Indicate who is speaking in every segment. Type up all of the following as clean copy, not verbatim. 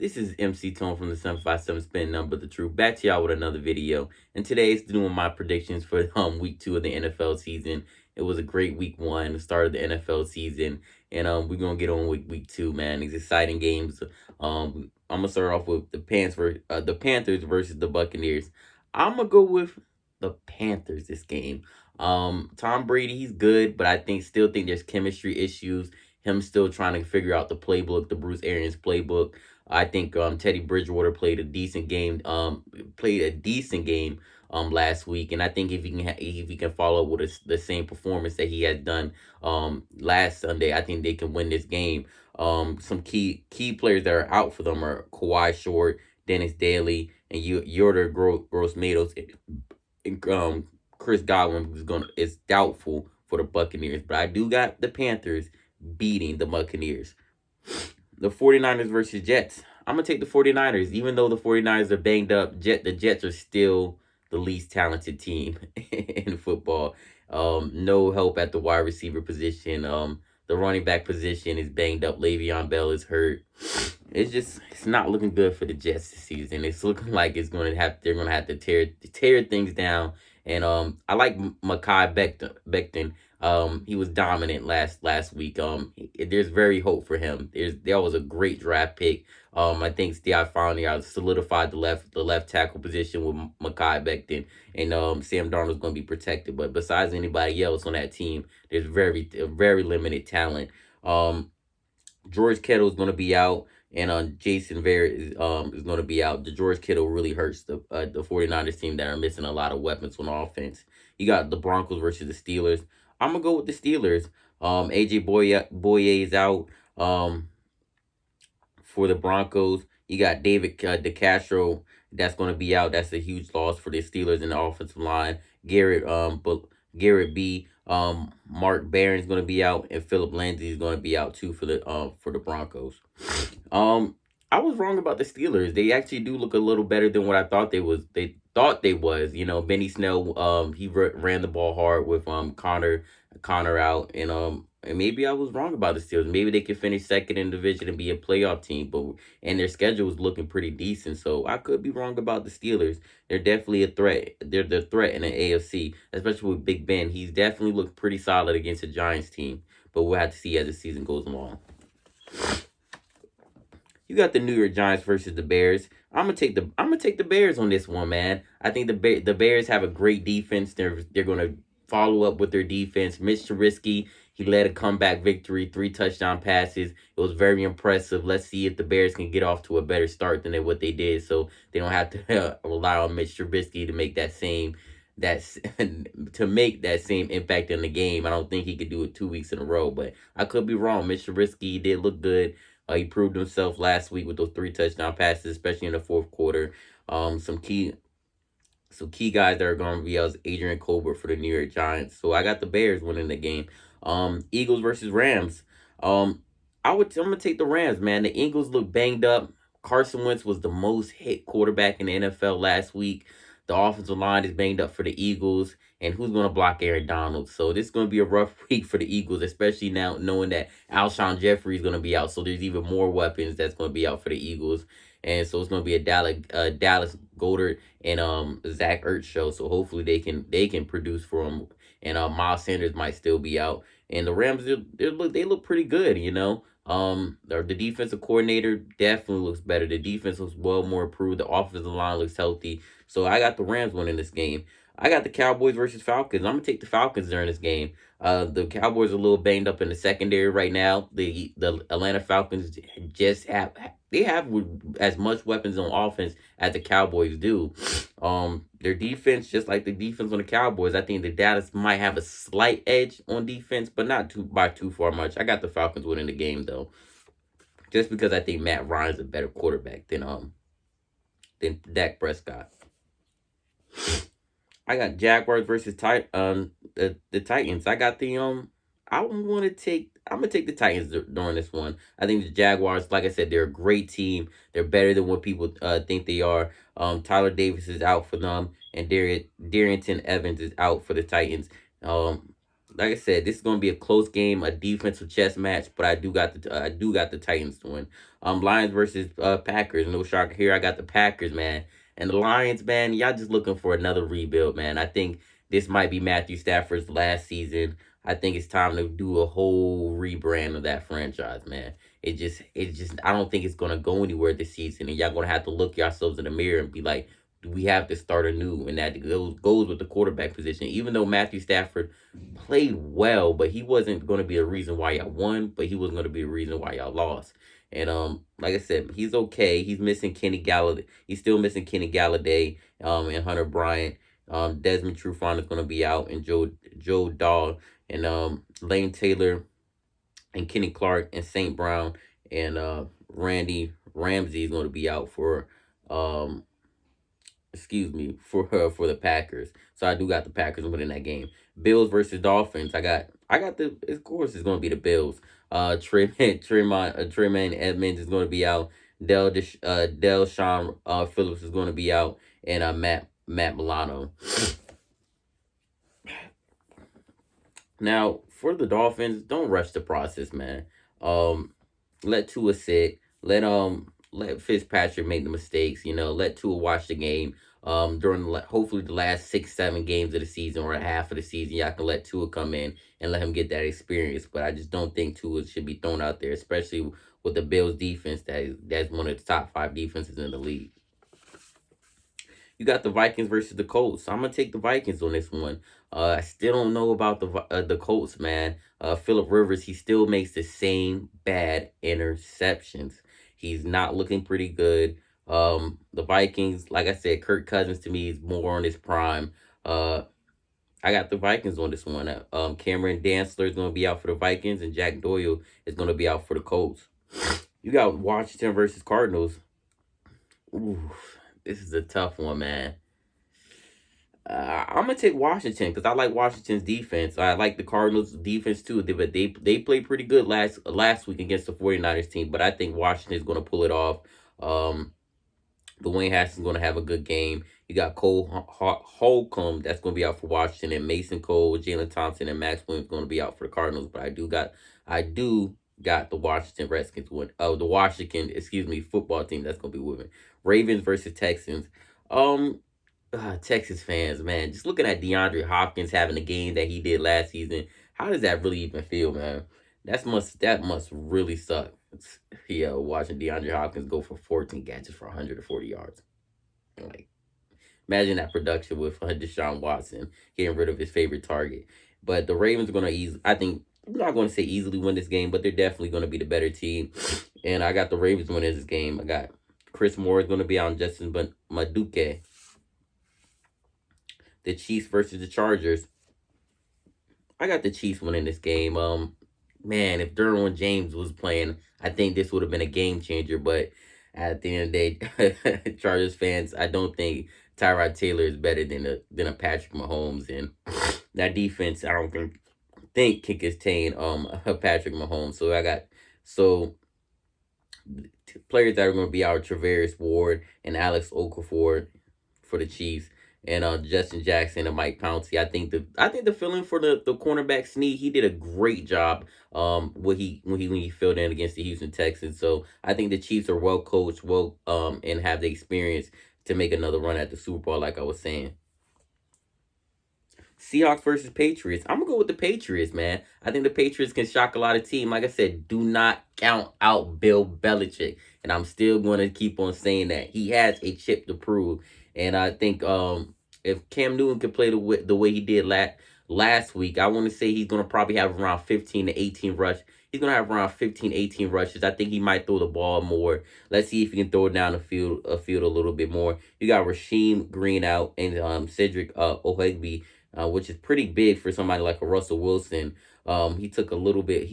Speaker 1: This is MC Tone from the 757 Spin Number the Truth. Back to y'all with another video. And today is doing my predictions for week 2 of the NFL season. It was a great week 1, the start of the NFL season. And we're gonna get on with week 2, man. These exciting games. I'm gonna start off with the Panthers versus the Buccaneers. I'm gonna go with the Panthers this game. Tom Brady, he's good, but I still think there's chemistry issues. Him still trying to figure out the playbook, the Bruce Arians playbook. I think Teddy Bridgewater played a decent game. Last week, and I think if he can follow up with the same performance that he had done last Sunday, I think they can win this game. Some key players that are out for them are Kawhi Short, Dennis Daly, and Yoder Gross Matos. Chris Godwin is doubtful for the Buccaneers, but I do got the Panthers beating the Buccaneers. The 49ers versus Jets. I'm going to take the 49ers. Even though the 49ers are banged up, the Jets are still the least talented team in football. No help at the wide receiver position. The running back position is banged up. Le'Veon Bell is hurt. It's not looking good for the Jets this season. It's looking like they're going to have to tear things down. And I like Mekhi Becton. He was dominant last week. There's very hope for him. There was a great draft pick. I think Stephania solidified the left tackle position with Mekhi Becton, and Sam Darnold's going to be protected. But besides anybody else on that team, there's very limited talent. George Kittle is going to be out, and Jason Verrett is going to be out. The George Kittle really hurts the 49ers team that are missing a lot of weapons on offense. You got the Broncos versus the Steelers. I'm going to go with the Steelers. AJ Boye is out for the Broncos. You got David DeCastro that's going to be out. That's a huge loss for the Steelers in the offensive line. Garrett B. Mark Barron's going to be out, and Philip Lindsay is going to be out too for the Broncos. I was wrong about the Steelers. They actually do look a little better than what I thought they was. They thought they was. Benny Snell. He ran the ball hard with Connor out, and maybe I was wrong about the Steelers. Maybe they could finish second in the division and be a playoff team, and their schedule was looking pretty decent. So I could be wrong about the Steelers. They're definitely a threat. They're the threat in the AFC, especially with Big Ben. He's definitely looked pretty solid against the Giants team, but we'll have to see as the season goes along. You got the New York Giants versus the Bears. I'm gonna take the Bears on this one, man. I think the Bears have a great defense. They're gonna follow up with their defense. Mitch Trubisky, he led a comeback victory, 3 touchdown passes. It was very impressive. Let's see if the Bears can get off to a better start than what they did, so they don't have to rely on Mitch Trubisky to make that same impact in the game. I don't think he could do it 2 weeks in a row, but I could be wrong. Mitch Trubisky did look good. He proved himself last week with those 3 touchdown passes, especially in the fourth quarter. Some key guys that are going to be out is Adrian Colbert for the New York Giants. So I got the Bears winning the game. Eagles versus Rams. I'm gonna take the Rams, man. The Eagles look banged up. Carson Wentz was the most hit quarterback in the NFL last week. The offensive line is banged up for the Eagles, and who's going to block Aaron Donald? So this is going to be a rough week for the Eagles, especially now knowing that Alshon Jeffrey is going to be out. So there's even more weapons that's going to be out for the Eagles, and so it's going to be a Dallas Goedert and Zach Ertz show. So hopefully they can produce for them, and Miles Sanders might still be out. And the Rams, they look pretty good, the defensive coordinator definitely looks better. The defense looks more improved. The offensive line looks healthy. So I got the Rams winning this game. I got the Cowboys versus Falcons. I'm gonna take the Falcons during this game. The Cowboys are a little banged up in the secondary right now. The Atlanta Falcons just have as much weapons on offense as the Cowboys do. Their defense, just like the defense on the Cowboys, I think the Dallas might have a slight edge on defense, but not by too far much. I got the Falcons winning the game though, just because I think Matt Ryan's a better quarterback than Dak Prescott. I got Jaguars versus the Titans. I got I'm gonna take the Titans during this one. I think the Jaguars, like I said, they're a great team. They're better than what people think they are. Tyler Davis is out for them, and Darrington Evans is out for the Titans. like I said, this is gonna be a close game, a defensive chess match, but I do got the Titans to win. Lions versus Packers. No shocker here. I got the Packers, man. And the Lions, man, y'all just looking for another rebuild, man. I think this might be Matthew Stafford's last season. I think it's time to do a whole rebrand of that franchise, man. I don't think it's gonna go anywhere this season, and y'all gonna have to look yourselves in the mirror and be like, we have to start anew, and that goes with the quarterback position. Even though Matthew Stafford played well, but he wasn't going to be a reason why y'all won, but he wasn't going to be a reason why y'all lost. And like I said, he's okay. He's missing Kenny Galladay. He's still missing Kenny Galladay, and Hunter Bryant. Desmond Trufant is going to be out, and Joe Dahl and Lane Taylor and Kenny Clark and St. Brown and Randy Ramsey is going to be out for for the Packers. So I do got the Packers winning that game. Bills versus Dolphins. I got the, of course it's gonna be the Bills. Tremont Edmonds is gonna be out. Del Sean Phillips is gonna be out, and Matt Milano. Now for the Dolphins, don't rush the process, man. Let Tua sit. Let Fitzpatrick make the mistakes. Let Tua watch the game. During hopefully the last 6-7 games of the season or a half of the season, y'all can let Tua come in and let him get that experience. But I just don't think Tua should be thrown out there, especially with the Bills defense that's one of the top 5 defenses in the league. You got the Vikings versus the Colts. So I'm gonna take the Vikings on this one. I still don't know about the Colts, man. Phillip Rivers, he still makes the same bad interceptions. He's not looking pretty good. The Vikings, like I said, Kirk Cousins to me is more on his prime. I got the Vikings on this one. Cameron Dantzler is going to be out for the Vikings, and Jack Doyle is going to be out for the Colts. You got Washington versus Cardinals. Ooh, this is a tough one, man. I'm gonna take Washington because I like Washington's defense. I like the Cardinals' defense too. But they played pretty good last week against the 49ers team. But I think Washington is gonna pull it off. Dwayne Haskins going to have a good game. You got Cole Holcomb that's going to be out for Washington, and Mason Cole, Jalen Thompson, and Max Williams going to be out for the Cardinals. But I do got the Washington Redskins win. Oh, the Washington, football team that's going to be winning. Ravens versus Texans. Texas fans, man, just looking at DeAndre Hopkins having the game that he did last season. How does that really even feel, man? That must really suck. Yeah, watching DeAndre Hopkins go for 14 catches for 140 yards. Like, imagine that production with Deshaun Watson getting rid of his favorite target. But the Ravens are going to I'm not going to say easily win this game, but they're definitely going to be the better team. And I got the Ravens winning this game. I got Chris Moore is going to be on Justin Maduke. The Chiefs versus the Chargers. I got the Chiefs winning this game. Man, if Derwin James was playing, I think this would have been a game changer. But at the end of the day, Chargers fans, I don't think Tyrod Taylor is better than a Patrick Mahomes, and that defense, I don't think can contain Patrick Mahomes. So players that are going to be out: Travaris Ward and Alex Okafor for the Chiefs, and Justin Jackson and Mike Pouncey. I think the feeling for the cornerback Snead, he did a great job when he filled in against the Houston Texans. So I think the Chiefs are well coached, and have the experience to make another run at the Super Bowl, like I was saying. Seahawks versus Patriots. I'm gonna go with the Patriots, man. I think the Patriots can shock a lot of teams. Like I said, do not count out Bill Belichick, and I'm still going to keep on saying that he has a chip to prove. And I think if Cam Newton could play the way he did last week, I want to say he's going to probably have around 15 to 18 rush. He's going to have around 15, 18 rushes. I think he might throw the ball more. Let's see if he can throw it down the field a little bit more. You got Rasheem Green out and Cedric Ohegbe, which is pretty big for somebody like a Russell Wilson. He took a little bit of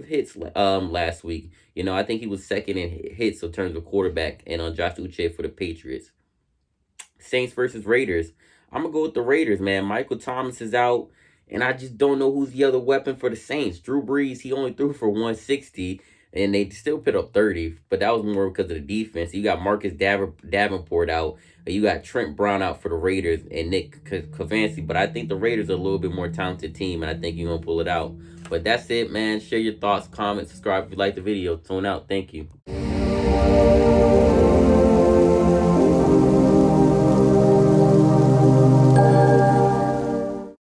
Speaker 1: hits last week. I think he was second in hits in terms of quarterback, and on Josh Uche for the Patriots. Saints versus Raiders. I'm gonna go with the Raiders, man. Michael Thomas is out, and I just don't know who's the other weapon for the Saints. Drew Brees, he only threw for 160, and they still put up 30, but that was more because of the defense. You got Marcus Davenport out. You got Trent Brown out for the Raiders and Nick Cavansky. But I think the Raiders are a little bit more talented team, and I think you're going to pull it out. But that's it, man. Share your thoughts, comment, subscribe if you like the video. Tune out. Thank you.